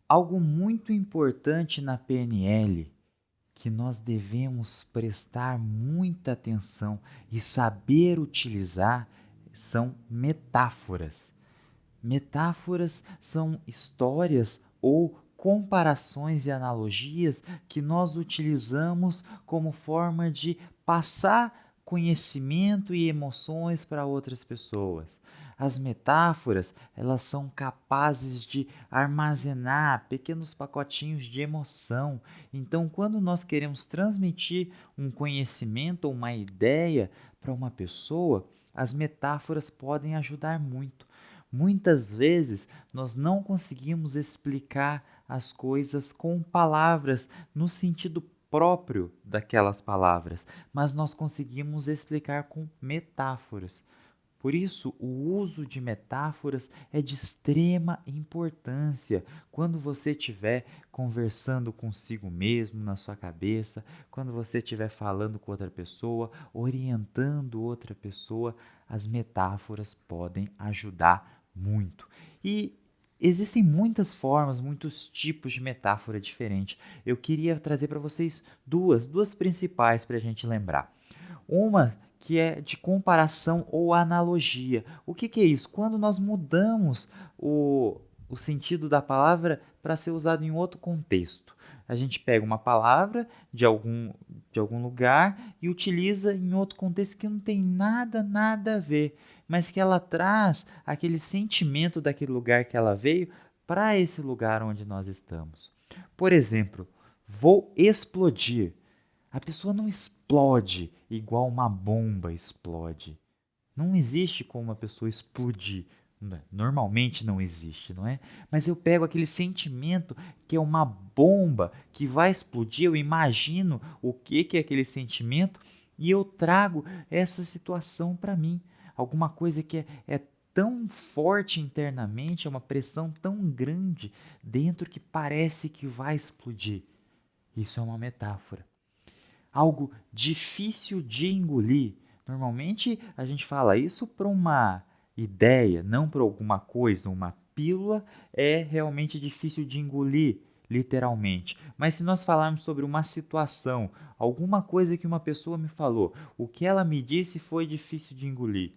Algo muito importante na PNL que nós devemos prestar muita atenção e saber utilizar são metáforas. Metáforas são histórias ou comparações e analogias que nós utilizamos como forma de passar conhecimento e emoções para outras pessoas. As metáforas, elas são capazes de armazenar pequenos pacotinhos de emoção. Então, quando nós queremos transmitir um conhecimento ou uma ideia para uma pessoa, as metáforas podem ajudar muito. Muitas vezes nós não conseguimos explicar as coisas com palavras no sentido próprio daquelas palavras, mas nós conseguimos explicar com metáforas. Por isso, o uso de metáforas é de extrema importância quando você estiver conversando consigo mesmo na sua cabeça, quando você estiver falando com outra pessoa, orientando outra pessoa, as metáforas podem ajudar muito. E existem muitas formas, muitos tipos de metáfora diferente. Eu queria trazer para vocês duas principais para a gente lembrar. Uma que é de comparação ou analogia. O que é isso? Quando nós mudamos o sentido da palavra para ser usado em outro contexto. A gente pega uma palavra de algum lugar e utiliza em outro contexto que não tem nada a ver, mas que ela traz aquele sentimento daquele lugar que ela veio para esse lugar onde nós estamos. Por exemplo, vou explodir. A pessoa não explode igual uma bomba explode. Não existe como uma pessoa explodir. Normalmente não existe, não é? Mas eu pego aquele sentimento que é uma bomba que vai explodir, eu imagino o que é aquele sentimento e eu trago essa situação para mim. Alguma coisa que é tão forte internamente, é uma pressão tão grande dentro que parece que vai explodir. Isso é uma metáfora. Algo difícil de engolir. Normalmente a gente fala isso para uma ideia, não para alguma coisa. Uma pílula é realmente difícil de engolir, literalmente. Mas se nós falarmos sobre uma situação, alguma coisa que uma pessoa me falou, o que ela me disse foi difícil de engolir.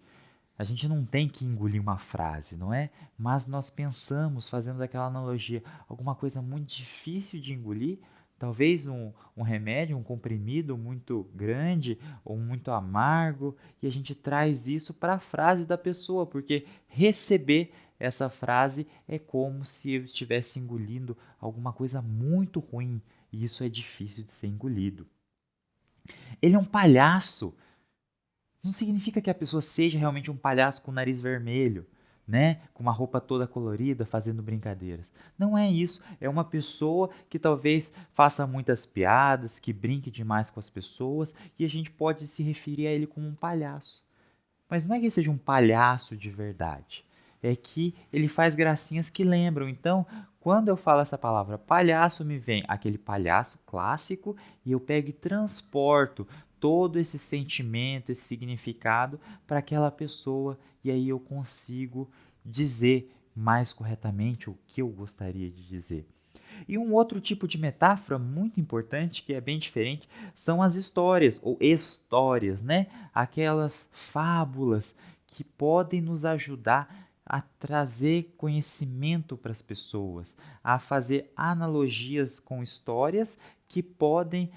A gente não tem que engolir uma frase, não é? Mas nós pensamos, fazemos aquela analogia, alguma coisa muito difícil de engolir, talvez um remédio, um comprimido muito grande ou muito amargo, e a gente traz isso para a frase da pessoa, porque receber essa frase é como se eu estivesse engolindo alguma coisa muito ruim, e isso é difícil de ser engolido. Ele é um palhaço. Não significa que a pessoa seja realmente um palhaço com o nariz vermelho, né? Com uma roupa toda colorida, fazendo brincadeiras. Não é isso. É uma pessoa que talvez faça muitas piadas, que brinque demais com as pessoas, e a gente pode se referir a ele como um palhaço. Mas não é que ele seja um palhaço de verdade. É que ele faz gracinhas que lembram. Então, quando eu falo essa palavra palhaço, me vem aquele palhaço clássico e eu pego e transporto todo esse sentimento, esse significado para aquela pessoa e aí eu consigo dizer mais corretamente o que eu gostaria de dizer. E um outro tipo de metáfora muito importante, que é bem diferente, são as histórias, ou histórias, né? Aquelas fábulas que podem nos ajudar a trazer conhecimento para as pessoas, a fazer analogias com histórias que podem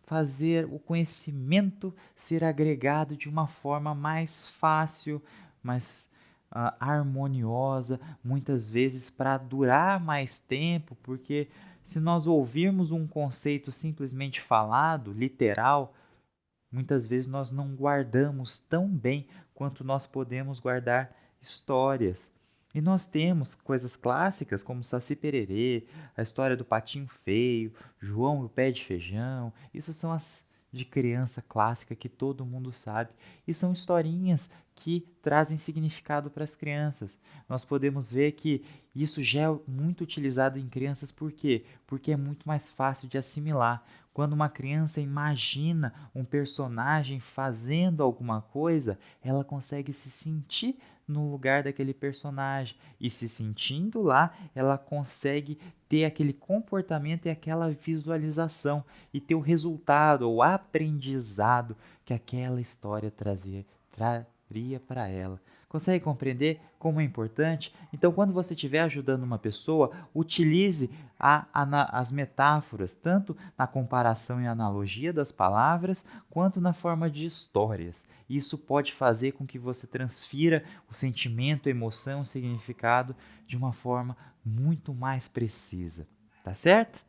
fazer o conhecimento ser agregado de uma forma mais fácil, mais harmoniosa, muitas vezes para durar mais tempo, porque se nós ouvirmos um conceito simplesmente falado, literal, muitas vezes nós não guardamos tão bem quanto nós podemos guardar histórias. E nós temos coisas clássicas como Saci Pererê, a história do Patinho Feio, João e o Pé de Feijão. Isso são as de criança clássica que todo mundo sabe. E são historinhas que trazem significado para as crianças. Nós podemos ver que isso já é muito utilizado em crianças, por quê? Porque é muito mais fácil de assimilar. Quando uma criança imagina um personagem fazendo alguma coisa, ela consegue se sentir no lugar daquele personagem e se sentindo lá, ela consegue ter aquele comportamento e aquela visualização e ter o resultado, o aprendizado que aquela história traria para ela. Consegue compreender como é importante? Então, quando você estiver ajudando uma pessoa, utilize as metáforas, tanto na comparação e analogia das palavras, quanto na forma de histórias. Isso pode fazer com que você transfira o sentimento, a emoção, o significado de uma forma muito mais precisa. Tá certo?